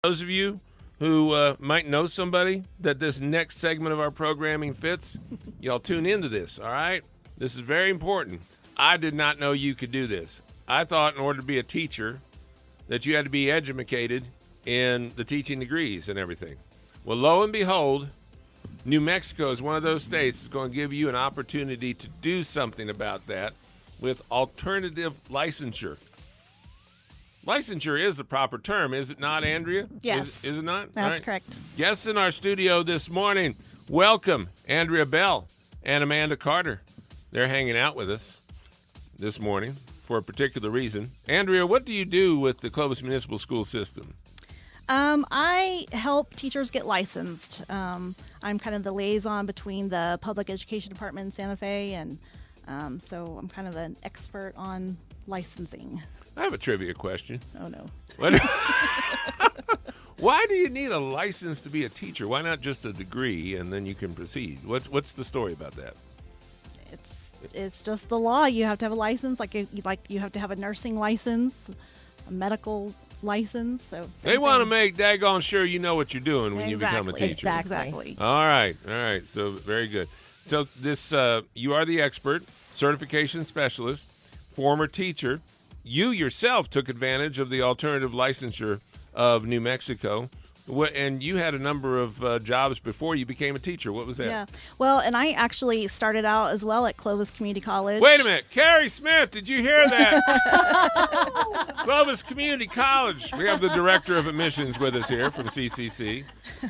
Those of you who might know somebody that this next segment of our programming fits, y'all tune into this, all right? This is very important. I did not know you could do this. I thought in order to be a teacher that you had to be educated in the teaching degrees and everything. Well, lo and behold, New Mexico is one of those states that's going to give you an opportunity to do something about that with alternative licensure. Licensure is the proper term, is it not, Andrea? Yes. Is it not? That's correct. Guests in our studio this morning, welcome Andrea Bell and Amanda Carter. They're hanging out with us this morning for a particular reason. Andrea, what do you do with the Clovis Municipal School System? I help teachers get licensed. I'm kind of the liaison between the Public Education Department in Santa Fe, and so I'm kind of an expert on licensing. I have a trivia question. Oh, no. Why do you need a license to be a teacher? Why not just a degree and then you can proceed? What's the story about that? It's just the law. You have to have a license, like you have to have a nursing license, a medical license. So they want to make daggone sure you know what you're doing when you become a teacher. Exactly. All right. So very good. So this you are the expert, certification specialist, former teacher. You yourself took advantage of the alternative licensure of New Mexico, and you had a number of jobs before you became a teacher. What was that? Yeah. Well, and I actually started out as well at Clovis Community College. Wait a minute. Carrie Smith, did you hear that? Clovis Community College. We have the director of admissions with us here from CCC.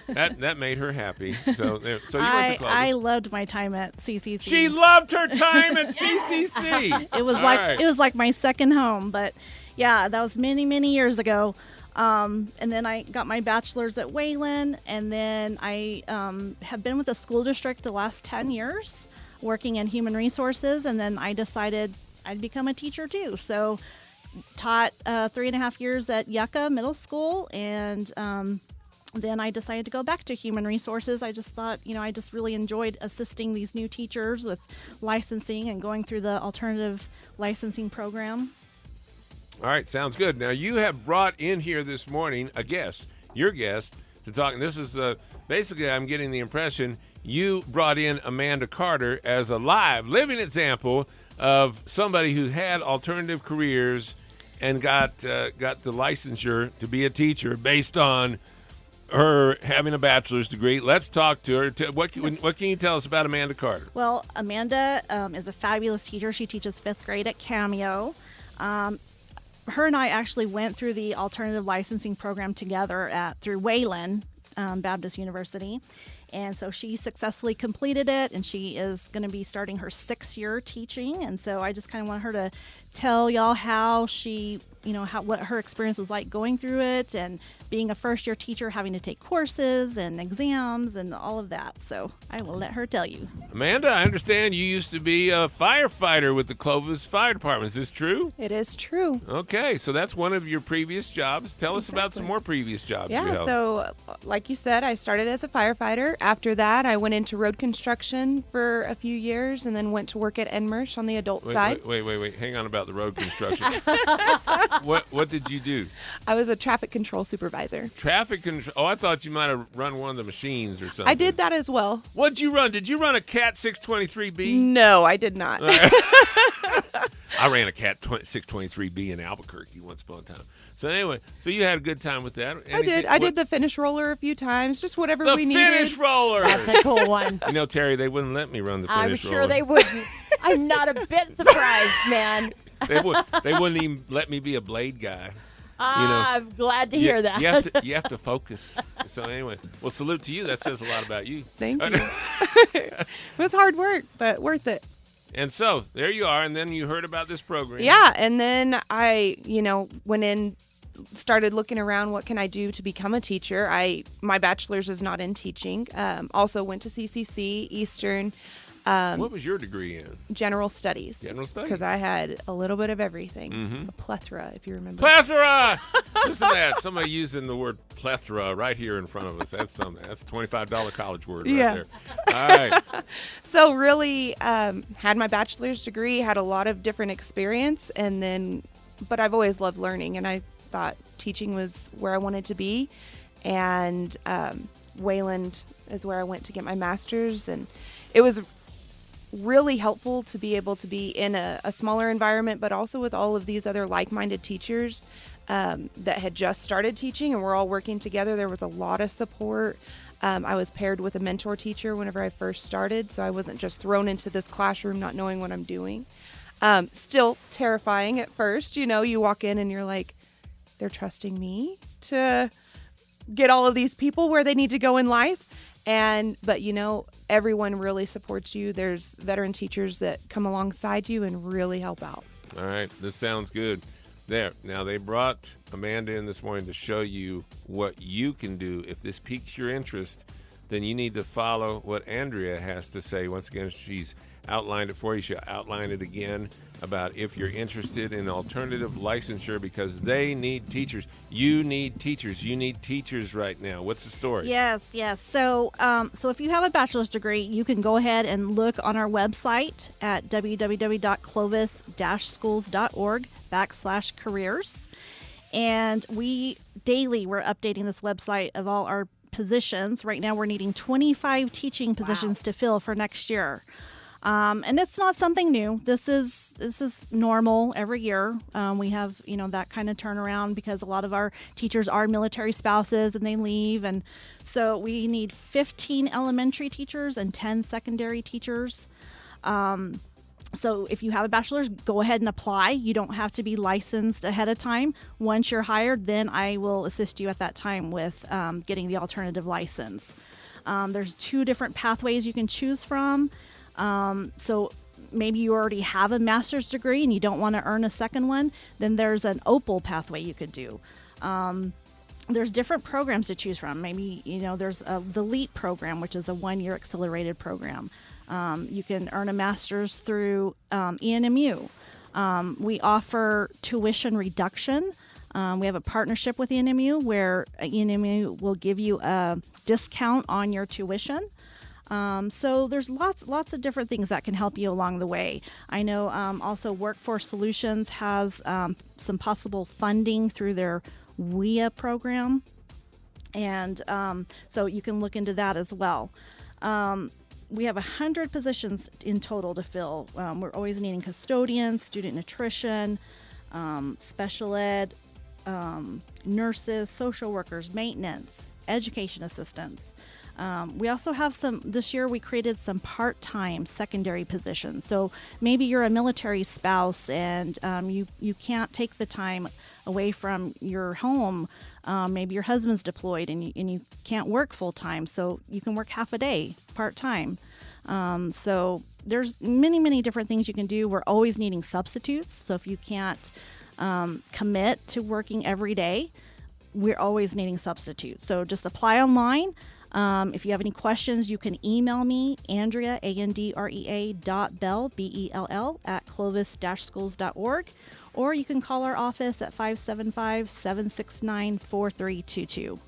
That made her happy. So you went to Clovis. I loved my time at CCC. She loved her time at CCC. It was like my second home. But yeah, that was many, many years ago. And then I got my bachelor's at Wayland, and then I have been with the school district the last 10 years working in human resources, and then I decided I'd become a teacher too. So taught 3.5 years at Yucca Middle School, and then I decided to go back to human resources. I just thought, I just really enjoyed assisting these new teachers with licensing and going through the alternative licensing program. All right, sounds good. Now, you have brought in here this morning your guest, to talk. And this is basically, I'm getting the impression you brought in Amanda Carter as a living example of somebody who had alternative careers and got the licensure to be a teacher based on her having a bachelor's degree. Let's talk to her. What can you tell us about Amanda Carter? Well, Amanda is a fabulous teacher. She teaches 5th grade at Cameo. Her and I actually went through the alternative licensing program together through Wayland Baptist University. And so she successfully completed it, and she is going to be starting her 6th year teaching. And so I just kind of want her to tell y'all how she, what her experience was like going through it, and being a first-year teacher, having to take courses and exams and all of that. So I will let her tell you. Amanda, I understand you used to be a firefighter with the Clovis Fire Department. Is this true? It is true. Okay, so that's one of your previous jobs. Tell us about some more previous jobs. Yeah, so like you said, I started as a firefighter. After that, I went into road construction for a few years, and then went to work at Enmersh on the adult side. Wait. Hang on about the road construction. What did you do? I was a traffic control supervisor. Traffic control. Oh, I thought you might have run one of the machines or something. I did that as well. What'd you run? Did you run a Cat 623B? No, I did not. I ran a Cat 623B in Albuquerque once upon a time. So anyway, so you had a good time with that. I did the finish roller a few times, just whatever we needed. The finish roller. That's a cool one. Terry, they wouldn't let me run the finish roller. I'm sure they wouldn't. I'm not a bit surprised, man. They wouldn't even let me be a blade guy. I'm glad to hear that. You have to focus. So anyway, well, salute to you. That says a lot about you. Thank you. It was hard work, but worth it. And so there you are, and then you heard about this program. Yeah, and then I, went in, started looking around, what can I do to become a teacher? My bachelor's is not in teaching. Also went to CCC, Eastern. What was your degree in? General Studies. General Studies. Because I had a little bit of everything. Mm-hmm. A plethora, if you remember. Plethora! Listen to that. Somebody using the word plethora right here in front of us. That's something. That's a $25 college word right there. All right. So really had my bachelor's degree, had a lot of different experience, but I've always loved learning, and I thought teaching was where I wanted to be. and Wayland is where I went to get my master's, and it was really helpful to be able to be in a smaller environment, but also with all of these other like-minded teachers that had just started teaching, and we're all working together. There was a lot of support. I was paired with a mentor teacher whenever I first started, so I wasn't just thrown into this classroom not knowing what I'm doing. Still terrifying at first. You walk in and you're like, they're trusting me to get all of these people where they need to go in life. But everyone really supports you. There's veteran teachers that come alongside you and really help out. All right, this sounds good. There. Now, they brought Amanda in this morning to show you what you can do. If this piques your interest, then you need to follow what Andrea has to say. Once again, she's outlined it for you. She'll outline it again about if you're interested in alternative licensure, because they need teachers. You need teachers. You need teachers right now. What's the story? Yes. So if you have a bachelor's degree, you can go ahead and look on our website at www.clovis-schools.org/careers. And we're updating this website of all our positions. Right now we're needing 25 teaching positions to fill for next year. And it's not something new. This is normal every year. We have, that kind of turnaround because a lot of our teachers are military spouses and they leave. And so we need 15 elementary teachers and 10 secondary teachers. So if you have a bachelor's, go ahead and apply. You don't have to be licensed ahead of time. Once you're hired, then I will assist you at that time with getting the alternative license. There's 2 different pathways you can choose from. So maybe you already have a master's degree and you don't want to earn a second one, then there's an OPAL pathway you could do. There's different programs to choose from. Maybe, there's the LEAP program, which is a 1-year accelerated program. You can earn a master's through ENMU. We offer tuition reduction. We have a partnership with ENMU where ENMU will give you a discount on your tuition. So there's lots of different things that can help you along the way. I know also Workforce Solutions has some possible funding through their WIA program, and so you can look into that as well. We have 100 positions in total to fill. We're always needing custodians, student nutrition, special ed, nurses, social workers, maintenance, education assistants. We also have this year we created some part-time secondary positions. So maybe you're a military spouse and you can't take the time away from your home. Maybe your husband's deployed and you can't work full-time, so you can work half a day part-time. So there's many different things you can do. We're always needing substitutes. So if you can't commit to working every day, we're always needing substitutes. So just apply online. If you have any questions, you can email me, Andrea, ANDREA.Bell, BELL, at Clovis-schools.org, or you can call our office at 575-769-4322.